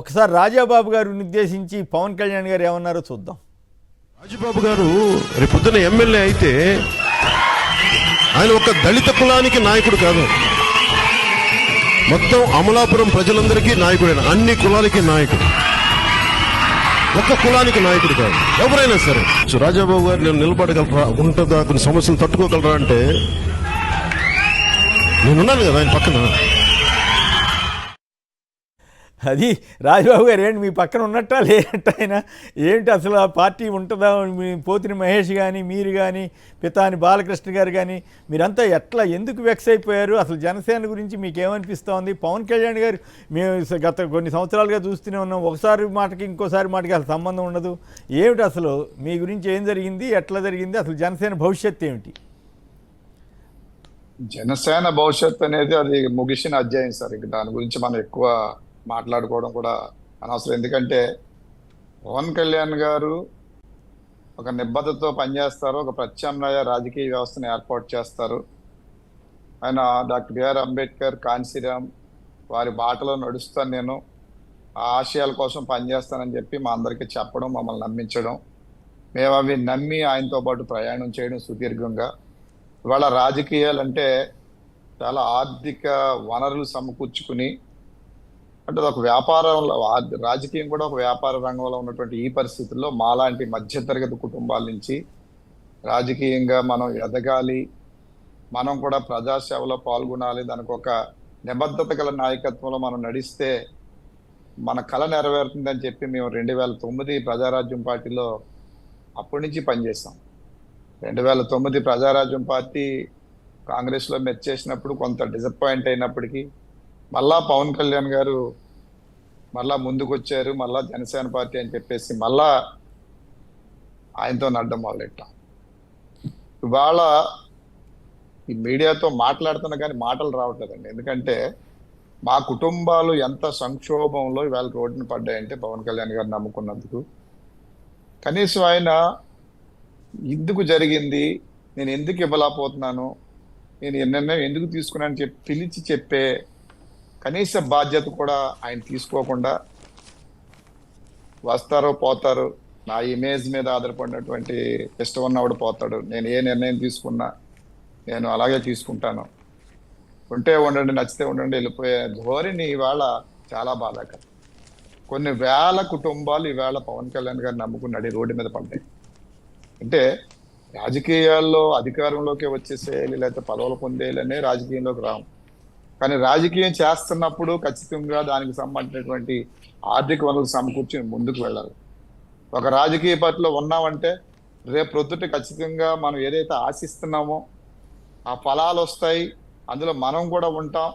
ఒకసారి రాజాబాబు గారిని ఉద్దేశించి పవన్ కళ్యాణ్ గారు ఏమన్నారో చూద్దాం. రాజబాబు గారు రేపొద్దున ఎమ్మెల్యే అయితే ఆయన ఒక దళిత కులానికి నాయకుడు కాదు, మొత్తం అమలాపురం ప్రజలందరికీ నాయకుడైన, అన్ని కులాలకి నాయకుడు, ఒక్క కులానికి నాయకుడు కాదు. ఎవరైనా సరే రాజాబాబు గారు నేను నిలబడగలరా, ఉంటుందా, కొన్ని సమస్యలు తట్టుకోగలరా అంటే నేనున్నాను కదా ఆయన పక్కన. అది రాజబాబు గారు ఏంటి మీ పక్కన ఉన్నట్టా లేనట్ట ఆయన ఏంటి అసలు ఆ పార్టీ ఉంటుందా? మీ పోతిని మహేష్ కానీ మీరు కానీ పితాని బాలకృష్ణ గారు కానీ మీరంతా ఎట్లా ఎందుకు వెక్స్ అయిపోయారు? అసలు జనసేన గురించి మీకేమనిపిస్తోంది? పవన్ కళ్యాణ్ గారు మేము గత కొన్ని సంవత్సరాలుగా చూస్తూనే ఉన్నాం, ఒకసారి మాటకి ఇంకోసారి మాటకి అసలు సంబంధం ఉండదు. ఏమిటి అసలు మీ గురించి ఏం జరిగింది, ఎట్లా జరిగింది, అసలు జనసేన భవిష్యత్తు ఏమిటి? జనసేన భవిష్యత్తు అనేది అది ముగిసిన అధ్యాయం సార్. ఇక దాని గురించి మనం ఎక్కువ మాట్లాడుకోవడం కూడా అనవసరం. ఎందుకంటే పవన్ కళ్యాణ్ గారు ఒక నిబద్ధతతో పనిచేస్తారు, ఒక ప్రత్యామ్నాయ రాజకీయ వ్యవస్థను ఏర్పాటు చేస్తారు. ఆయన డాక్టర్ బిఆర్ అంబేద్కర్, కాన్సీరామ్ వారి బాటలో నడుస్తాను, నేను ఆ ఆశయాల కోసం పనిచేస్తానని చెప్పి మా అందరికీ చెప్పడం, మమ్మల్ని నమ్మించడం, మేము అవి నమ్మి ఆయనతో పాటు ప్రయాణం చేయడం సుదీర్ఘంగా. ఇవాళ రాజకీయాలు అంటే చాలా ఆర్థిక వనరులు సమకూర్చుకుని, అంటే ఒక వ్యాపారంలో, రాజకీయం కూడా ఒక వ్యాపార రంగంలో ఉన్నటువంటి ఈ పరిస్థితుల్లో మాలాంటి మధ్యతరగతి కుటుంబాల నుంచి రాజకీయంగా మనం ఎదగాలి, మనం కూడా ప్రజాసేవలో పాల్గొనాలి, దానికి ఒక నిబద్ధత గల నాయకత్వంలో మనం నడిస్తే మన కళ నెరవేరుతుందని చెప్పి మేము 2009 ప్రజారాజ్యం పార్టీలో అప్పటి నుంచి పనిచేసాం. 2009 ప్రజారాజ్యం పార్టీ కాంగ్రెస్లో మెచ్చేసినప్పుడు కొంత డిసప్పాయింట్ అయినప్పటికీ మళ్ళా పవన్ కళ్యాణ్ గారు మళ్ళా ముందుకు వచ్చారు, మళ్ళా జనసేన పార్టీ అని చెప్పేసి మళ్ళా ఆయనతో నడ్డం మొదలెట్టాం. ఇవాళ ఈ మీడియాతో మాట్లాడుతున్నా కానీ మాటలు రావట్లేదండి. ఎందుకంటే మా కుటుంబాలు ఎంత సంక్షోభంలో ఇవాళ రోడ్డున పడ్డాయంటే పవన్ కళ్యాణ్ గారు నమ్ముకున్నందుకు. కనీసం ఆయన ఎందుకు జరిగింది, నేను ఎందుకు ఇవ్వలేకపోతున్నాను, నేను నిర్ణయం ఎందుకు తీసుకున్నాను చెప్పి పిలిచి చెప్పే కనీస బాధ్యత కూడా ఆయన తీసుకోకుండా వస్తారో పోతారు, నా ఇమేజ్ మీద ఆధారపడినటువంటి ఇష్టం ఉన్నవాడు పోతాడు, నేను ఏ నిర్ణయం తీసుకున్నా నేను అలాగే తీసుకుంటాను, ఉంటే ఉండండి, నచ్చితే ఉండండి, వెళ్ళిపోయే ధోరణి ఇవాళ చాలా బాధాకరం. కొన్ని వేల కుటుంబాలు ఈవేళ పవన్ కళ్యాణ్ గారిని నమ్ముకున్నాడు రోడ్డు మీద పడ్డాయి. అంటే రాజకీయాల్లో అధికారంలోకి వచ్చేసేయాలి, లేకపోతే పదవులు పొందేయాలనే రాజకీయంలోకి రాము. కానీ రాజకీయం చేస్తున్నప్పుడు ఖచ్చితంగా దానికి సంబంధించినటువంటి ఆర్థిక వనరులు సమకూర్చి ముందుకు వెళ్ళాలి. ఒక రాజకీయ పార్టీలో ఉన్నామంటే రేపు ప్రొద్దుట ఖచ్చితంగా మనం ఏదైతే ఆశిస్తున్నామో ఆ ఫలాలు వస్తాయి, అందులో మనం కూడా ఉంటాం.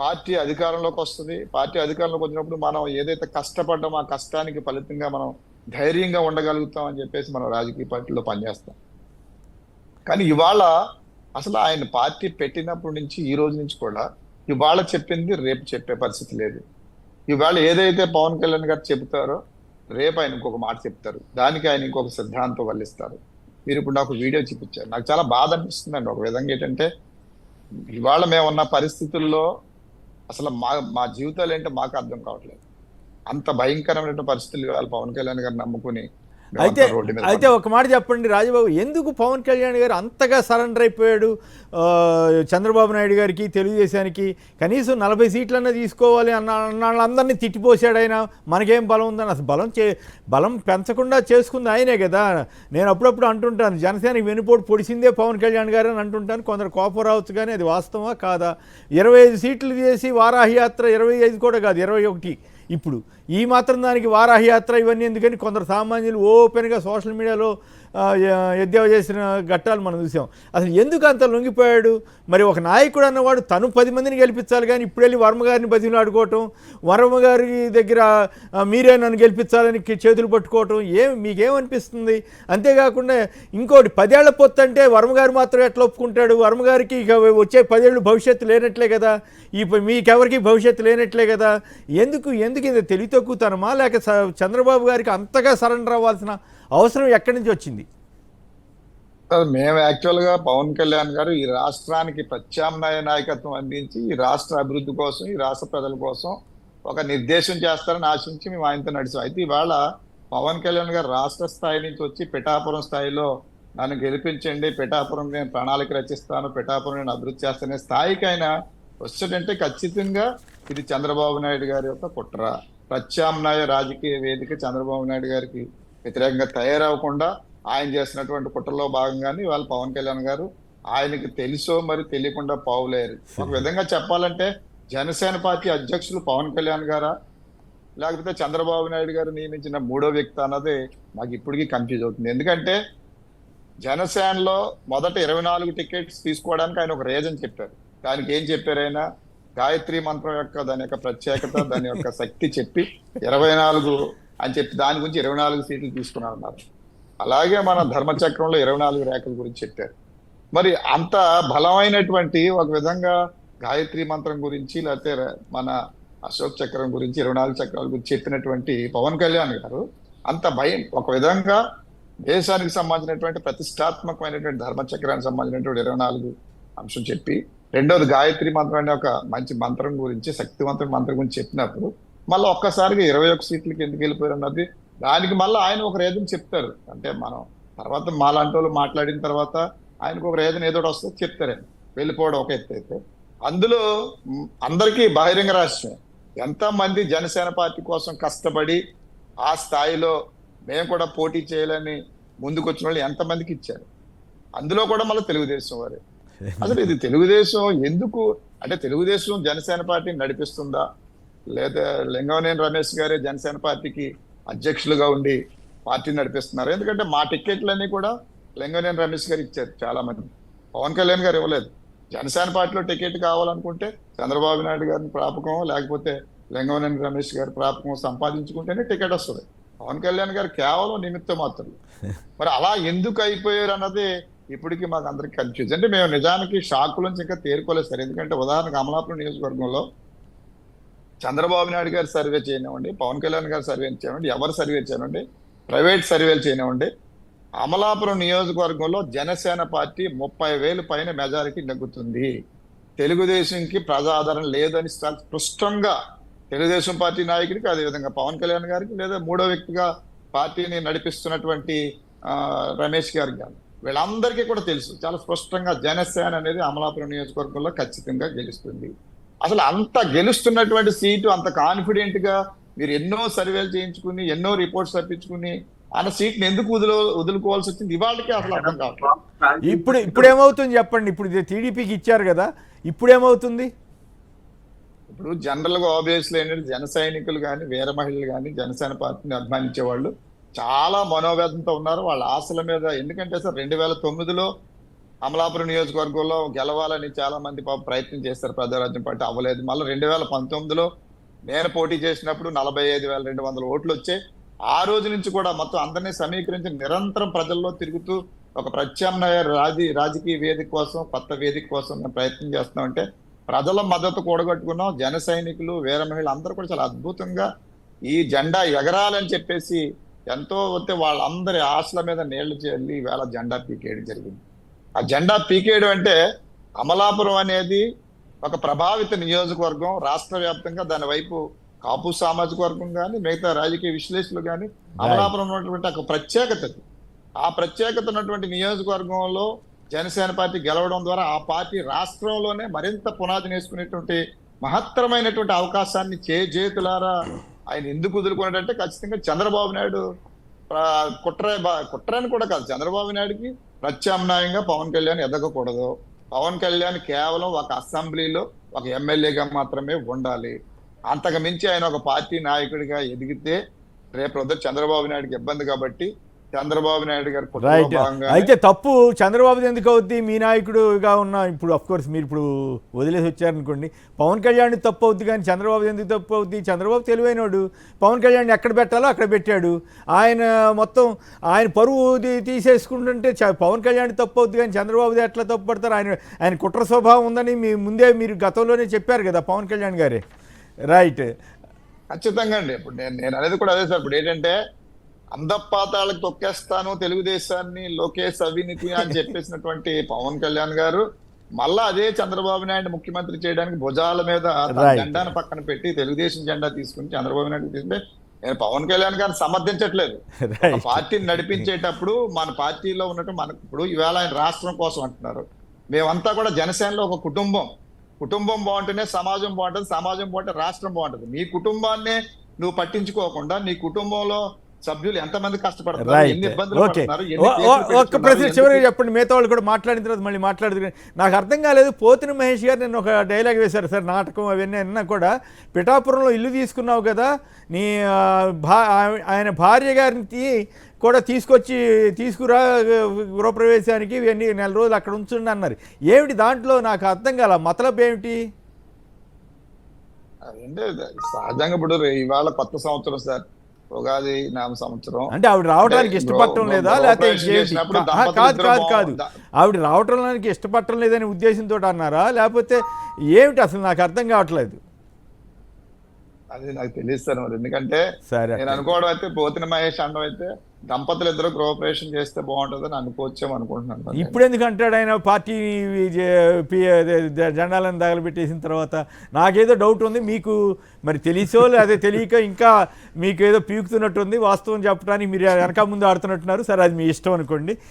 పార్టీ అధికారంలోకి వస్తుంది, పార్టీ అధికారంలోకి వచ్చినప్పుడు మనం ఏదైతే కష్టపడ్డామో ఆ కష్టానికి ఫలితంగా మనం ధైర్యంగా ఉండగలుగుతాం అని చెప్పేసి మనం రాజకీయ పార్టీలో పనిచేస్తాం. కానీ ఇవాళ అసలు ఆయన పార్టీ పెట్టినప్పటి నుంచి ఈ రోజు నుంచి కూడా ఇవాళ చెప్పింది రేపు చెప్పే పరిస్థితి లేదు. ఇవాళ ఏదైతే పవన్ కళ్యాణ్ గారు చెబుతారో రేపు ఆయన ఇంకొక మాట చెప్తారు, దానికి ఆయన ఇంకొక సిద్ధాంతం వల్లిస్తారు. మీరు ఇప్పుడు నాకు వీడియో చూపించారు, నాకు చాలా బాధ అనిపిస్తుందండి. ఒక విధంగా ఏంటంటే ఇవాళ మేము ఉన్న పరిస్థితుల్లో అసలు మా జీవితాలు ఏంటో మాకు అర్థం కావట్లేదు. అంత భయంకరమైన పరిస్థితులు ఇవాళ పవన్ కళ్యాణ్ గారు నమ్ముకుని. అయితే ఒక మాట చెప్పండి రాజబాబు, ఎందుకు పవన్ కళ్యాణ్ గారు అంతగా సరెండర్ అయిపోయాడు చంద్రబాబు నాయుడు గారికి, తెలుగుదేశానికి? కనీసం 40 సీట్లన్నా తీసుకోవాలి అన్న వాళ్ళందరినీ తిట్టిపోసాడు ఆయన. మనకేం బలం ఉందని, అసలు బలం పెంచకుండా చేసుకుంది ఆయనే కదా. నేను అప్పుడప్పుడు అంటుంటాను, జనసేనకి వెనుపోటు పొడిచిందే పవన్ కళ్యాణ్ గారు అని అంటుంటాను. కొందరు కోపం రావచ్చు, కానీ అది వాస్తవమా కాదా? 25 సీట్లు చేసి వారాహి యాత్ర 25 కూడా కాదు 21. ఇప్పుడు ఈ మాత్రం దానికి వారాహి యాత్ర ఇవన్నీ ఎందుకని కొందరు సామాన్యులు ఓపెన్గా సోషల్ మీడియాలో ఎద్దేవా చేసిన ఘట్టాలు మనం చూసాం. అసలు ఎందుకు అంత లొంగిపోయాడు? మరి ఒక నాయకుడు అన్నవాడు తను 10 మందిని గెలిపించాలి, కానీ ఇప్పుడు వెళ్ళి వర్మ గారిని బతిమలాడుకోవటం, వర్మ గారి దగ్గర మీరే నన్ను గెలిపించాలని చేతులు పట్టుకోవటం మీకేమనిపిస్తుంది? అంతేకాకుండా ఇంకోటి 10 ఏళ్ల పొత్తు అంటే వర్మ గారు మాత్రం ఎట్లా ఒప్పుకుంటాడు? వర్మ గారికి ఇక వచ్చే 10 ఏళ్ళు భవిష్యత్తు లేనట్లే కదా, మీకెవరికి భవిష్యత్తు లేనట్లే కదా. ఎందుకు ఇది తెలివి తక్కువతనమా, లేక చంద్రబాబు గారికి అంతగా సరెండర్ అవ్వాల్సిన అవసరం ఎక్కడి నుంచి వచ్చింది? మేము యాక్చువల్గా పవన్ కళ్యాణ్ గారు ఈ రాష్ట్రానికి ప్రత్యామ్నాయ నాయకత్వం అందించి ఈ రాష్ట్ర అభివృద్ధి కోసం, ఈ రాష్ట్ర ప్రజల కోసం ఒక నిర్దేశం చేస్తారని ఆశించి మేము ఆయనతో నడిచాం. అయితే ఇవాళ పవన్ కళ్యాణ్ గారు రాష్ట్ర స్థాయి నుంచి వచ్చి పిఠాపురం స్థాయిలో నన్ను గెలిపించండి, పిఠాపురం నేను ప్రణాళిక రచిస్తాను, పిఠాపురం నేను అభివృద్ధి చేస్తానే స్థాయికి ఆయన వచ్చాడంటే ఖచ్చితంగా ఇది చంద్రబాబు నాయుడు గారి యొక్క కుట్ర. ప్రత్యామ్నాయ రాజకీయ వేదిక చంద్రబాబు నాయుడు గారికి వ్యతిరేకంగా తయారవకుండా ఆయన చేసినటువంటి కుట్రలో భాగంగానే ఇవాళ పవన్ కళ్యాణ్ గారు ఆయనకి తెలుసో మరి తెలియకుండా పావులేరు. ఒక విధంగా చెప్పాలంటే జనసేన పార్టీ అధ్యక్షులు పవన్ కళ్యాణ్ గారా లేకపోతే చంద్రబాబు నాయుడు గారు నియమించిన మూడో వ్యక్తి అన్నది నాకు ఇప్పటికీ కన్ఫ్యూజ్ అవుతుంది. ఎందుకంటే జనసేనలో మొదట 24 టికెట్స్ తీసుకోవడానికి ఆయన ఒక రీజన్ చెప్పారు. దానికి ఏం చెప్పారు ఆయన? గాయత్రి మంత్రం యొక్క దాని యొక్క ప్రత్యేకత, దాని యొక్క శక్తి చెప్పి 24 అని చెప్పి దాని గురించి 24 సీట్లు తీసుకున్నారు. అలాగే మన ధర్మచక్రంలో 24 రేఖల గురించి చెప్పారు. మరి అంత బలమైనటువంటి ఒక విధంగా గాయత్రి మంత్రం గురించి లేకపోతే మన అశోక్ చక్రం గురించి 24 చక్రాల గురించి చెప్పినటువంటి పవన్ కళ్యాణ్ గారు అంత భయం ఒక విధంగా దేశానికి సంబంధించినటువంటి ప్రతిష్టాత్మకమైనటువంటి ధర్మచక్రానికి సంబంధించినటువంటి 24 అంశం చెప్పి, రెండోది గాయత్రి మంత్రం అనే ఒక మంచి మంత్రం గురించి, శక్తివంతమైన మంత్రం గురించి చెప్పినప్పుడు మళ్ళీ ఒక్కసారిగా 21 సీట్లకి ఎందుకు వెళ్ళిపోయారు అన్నది దానికి మళ్ళీ ఆయన ఒక రీజన్ చెప్తారు. అంటే మనం తర్వాత మాలాంటి వాళ్ళు మాట్లాడిన తర్వాత ఆయనకు ఒక రీజన్ ఏదో వస్తుంది చెప్తారండి. వెళ్ళిపోవడం ఒక ఎత్తు అయితే అందులో అందరికీ బహిరంగ రహస్యం ఎంతమంది జనసేన పార్టీ కోసం కష్టపడి ఆ స్థాయిలో మేము కూడా పోటీ చేయాలని ముందుకు వచ్చిన వాళ్ళు ఎంతమందికి ఇచ్చారు. అందులో కూడా మళ్ళీ తెలుగుదేశం వారే. అసలు ఇది తెలుగుదేశం ఎందుకు అంటే తెలుగుదేశం జనసేన పార్టీని నడిపిస్తుందా లేదా లింగమనేని రమేష్ గారే జనసేన పార్టీకి అధ్యక్షులుగా ఉండి పార్టీని నడిపిస్తున్నారు? ఎందుకంటే మా టికెట్లన్నీ కూడా లింగమనేని రమేష్ గారు ఇచ్చారు చాలా మంది, పవన్ కళ్యాణ్ గారు ఇవ్వలేదు. జనసేన పార్టీలో టికెట్ కావాలనుకుంటే చంద్రబాబు నాయుడు గారిని ప్రాపకం లేకపోతే లింగమనేని రమేష్ గారి ప్రాపకం సంపాదించుకుంటేనే టికెట్ వస్తుంది. పవన్ కళ్యాణ్ గారు కేవలం నిమిత్తం మాత్రం. మరి అలా ఎందుకు అయిపోయారు అన్నది ఇప్పటికీ మాకు అందరికి కన్ఫ్యూజ్. అంటే మేము నిజానికి షాక్ నుంచి ఇంకా తేరుకోలేదు సార్. ఎందుకంటే ఉదాహరణకు అమలాపురం నియోజకవర్గంలో చంద్రబాబు నాయుడు గారు సర్వే చేయనివ్వండి, పవన్ కళ్యాణ్ గారు సర్వే చేయనివ్వండి, ఎవరు సర్వే చేయనివ్వండి, ప్రైవేట్ సర్వేలు చేయనివ్వండి, అమలాపురం నియోజకవర్గంలో జనసేన పార్టీ 30,000 పైన మెజారిటీ నెగ్గుతుంది. తెలుగుదేశంకి ప్రజాదరణ లేదని స్పష్టంగా తెలుగుదేశం పార్టీ నాయకుడికి, అదేవిధంగా పవన్ కళ్యాణ్ గారికి, లేదా మూడో వ్యక్తిగా పార్టీని నడిపిస్తున్నటువంటి రమేష్ గారికి కానీ వీళ్ళందరికీ కూడా తెలుసు చాలా స్పష్టంగా జనసేన అనేది అమలాపురం నియోజకవర్గంలో ఖచ్చితంగా గెలుస్తుంది. అసలు అంత గెలుస్తున్నటువంటి సీటు అంత కాన్ఫిడెంట్ గా మీరు ఎన్నో సర్వేలు చేయించుకుని ఎన్నో రిపోర్ట్స్ తప్పించుకుని అన్న సీట్ని ఎందుకు వదులుకోవాల్సి వచ్చింది ఇవాళకి అసలు అర్థం కావట్లేదు. ఇప్పుడు ఏమవుతుంది చెప్పండి. ఇప్పుడు టీడీపీకి ఇచ్చారు కదా, ఇప్పుడు ఏమవుతుంది? ఇప్పుడు జనరల్ గా ఆబ్వియస్లీ ఏంటంటే జన సైనికులు కానీ వీర మహిళలు కానీ జనసేన పార్టీని అభిమానించే వాళ్ళు చాలా మనోవేదంతో ఉన్నారు. వాళ్ళ ఆశల మీద, ఎందుకంటే సార్ 2009లో అమలాపురం నియోజకవర్గంలో గెలవాలని చాలా మంది ప్రయత్నం చేస్తారు, ప్రజారాజ్యం పార్టీ అవ్వలేదు. మళ్ళీ 2019లో నేను పోటీ చేసినప్పుడు 45,200 ఓట్లు వచ్చాయి. ఆ రోజు నుంచి కూడా మొత్తం అందరినీ సమీకరించి నిరంతరం ప్రజల్లో తిరుగుతూ ఒక ప్రత్యామ్నాయ రాజకీయ వేదిక కోసం, కొత్త వేదిక కోసం మేము ప్రయత్నం చేస్తున్నామంటే ప్రజల మద్దతు కూడగట్టుకున్నాం. జన సైనికులు వీర మహిళలు అందరూ కూడా చాలా అద్భుతంగా ఈ జెండా ఎగరాలని చెప్పేసి ఎంతో వస్తే వాళ్ళందరి ఆశల మీద నీళ్లు చెల్లి ఈవేళ జెండా పీకేయడం జరిగింది. ఆ జెండా పీకేయడం అంటే అమలాపురం అనేది ఒక ప్రభావిత నియోజకవర్గం, రాష్ట్ర వ్యాప్తంగా దాని వైపు కాపు సామాజిక వర్గం కానీ మిగతా రాజకీయ విశ్లేషకులు కానీ అమలాపురం ఉన్నటువంటి ఒక ప్రత్యేకత. ఆ ప్రత్యేకత ఉన్నటువంటి నియోజకవర్గంలో జనసేన పార్టీ గెలవడం ద్వారా ఆ పార్టీ రాష్ట్రంలోనే మరింత పునాది వేసుకునేటువంటి మహత్తరమైనటువంటి అవకాశాన్ని చేతులారా ఆయన ఎందుకు వదులుకున్నాడంటే ఖచ్చితంగా చంద్రబాబు నాయుడు కుట్రని కూడా కాదు, చంద్రబాబు నాయుడుకి ప్రత్యామ్నాయంగా పవన్ కళ్యాణ్ ఎదగకూడదు. పవన్ కళ్యాణ్ కేవలం ఒక అసెంబ్లీలో ఒక ఎమ్మెల్యేగా మాత్రమే ఉండాలి. అంతకు మించి ఆయన ఒక పార్టీ నాయకుడిగా ఎదిగితే రేపు చంద్రబాబు నాయుడుకి ఇబ్బంది. కాబట్టి చంద్రబాబు నాయుడు గారు అయితే తప్పు చంద్రబాబు ఎందుకు అవుద్ది? మీ నాయకుడుగా ఉన్న ఇప్పుడు అఫ్కోర్స్ మీరు ఇప్పుడు వదిలేసి వచ్చారనుకోండి, పవన్ కళ్యాణ్ తప్పు అవుద్ది, కానీ చంద్రబాబు ఎందుకు తప్పు అవుద్ది? చంద్రబాబు తెలివైనోడు, పవన్ కళ్యాణ్ ఎక్కడ పెట్టాలో అక్కడ పెట్టాడు. ఆయన మొత్తం ఆయన పరువు తీసేసుకుంటుంటే పవన్ కళ్యాణ్ తప్పు అవుద్ది, కానీ చంద్రబాబుది ఎట్లా తప్పు పడతారు? ఆయన కుట్ర స్వభావం ఉందని మీరు గతంలోనే చెప్పారు కదా పవన్ కళ్యాణ్ గారే. రైట్, ఖచ్చితంగా అండి. ఇప్పుడు నేను అనేది కూడా అదే సార్. ఇప్పుడు ఏంటంటే అందపాతాలకు తొక్కేస్తాను తెలుగుదేశాన్ని, లోకేష్ అవినీతి అని చెప్పేసినటువంటి పవన్ కళ్యాణ్ గారు మళ్ళా అదే చంద్రబాబు నాయుడు ముఖ్యమంత్రి చేయడానికి భుజాల మీద తన Right. జెండాను పక్కన పెట్టి తెలుగుదేశం జెండా తీసుకుని చంద్రబాబు నాయుడు తీసుకుంటే నేను పవన్ కళ్యాణ్ గారిని సమర్థించట్లేదు. ఒక రైట్ పార్టీని నడిపించేటప్పుడు మన పార్టీలో ఉన్నట్టు మనకు ఇప్పుడు ఇవాళ ఆయన రాష్ట్రం కోసం అంటున్నారు. మేమంతా కూడా జనసేనలో ఒక కుటుంబం. కుటుంబం బాగుంటేనే సమాజం బాగుంటుంది, సమాజం బాగుంటే రాష్ట్రం బాగుంటుంది. నీ కుటుంబాన్నే నువ్వు పట్టించుకోకుండా నీ కుటుంబంలో సభ్యులు ఎంతమంది కష్టపడుతున్నారు, రైట్ ఎన్ని ఇబ్బందులు ఓకే పడుతున్నారు, ఎన్ని కేసులు ఒక్క పెడుతున్నారు, ప్రశ్న ఎందుకు- చివరిగా చెప్పండి, మిగతా వాళ్ళు కూడా మాట్లాడిన తర్వాత మళ్ళీ మాట్లాడుతున్నారు. నాకు అర్థం కాలేదు, పోతిన మహేష్ గారు నేను ఒక డైలాగ్ వేశారు సార్, నాటకం అవన్నీ అన్నా కూడా, పిఠాపురంలో ఇల్లు తీసుకున్నావు కదా, నీ ఆయన భార్య గారిని కూడా తీసుకురా గృహప్రవేశానికి ఇవన్నీ నెల రోజులు అక్కడ ఉంచండి అన్నారు. ఏమిటి దాంట్లో నాకు అర్థం కాల, మతలబ్ ఏమిటి? అదేంటే సహజంగా ఇప్పుడు ఇవాళ కొత్త సంవత్సరం సార్, ఉగాది నామ సంవత్సరం. అంటే ఆవిడ రావడానికి ఇష్టపడటం లేదా, లేకపోతే చేసినప్పుడు కాదు కాదు కాదు ఆవిడ రావడానికి ఇష్టపడటం లేదనే ఉద్దేశంతో అన్నారా, లేకపోతే ఏమిటి అసలు నాకు అర్థం కావట్లేదు. అది నాకు తెలియదు మరి, ఎందుకంటే సరే నేను అనుకోవడం అయితే పోతిన మహేష్ అనడం అయితే దంపతులు ఇద్దరు గృహప్రవేశం చేస్తే బాగుంటుందని అనుకోవచ్చేమో అనుకుంటున్నాను. ఇప్పుడు ఎందుకు అంటాడు ఆయన పార్టీ జెండాలను తగలబెట్టేసిన తర్వాత? నాకేదో డౌట్ ఉంది, మీకు మరి తెలిసో అదే తెలియక ఇంకా మీకు ఏదో పీకుతున్నట్టుంది. వాస్తవం చెప్పడానికి మీరు వెనక ముందు ఆడుతున్నట్టున్నారు. సరే అది మీ ఇష్టం అనుకోండి.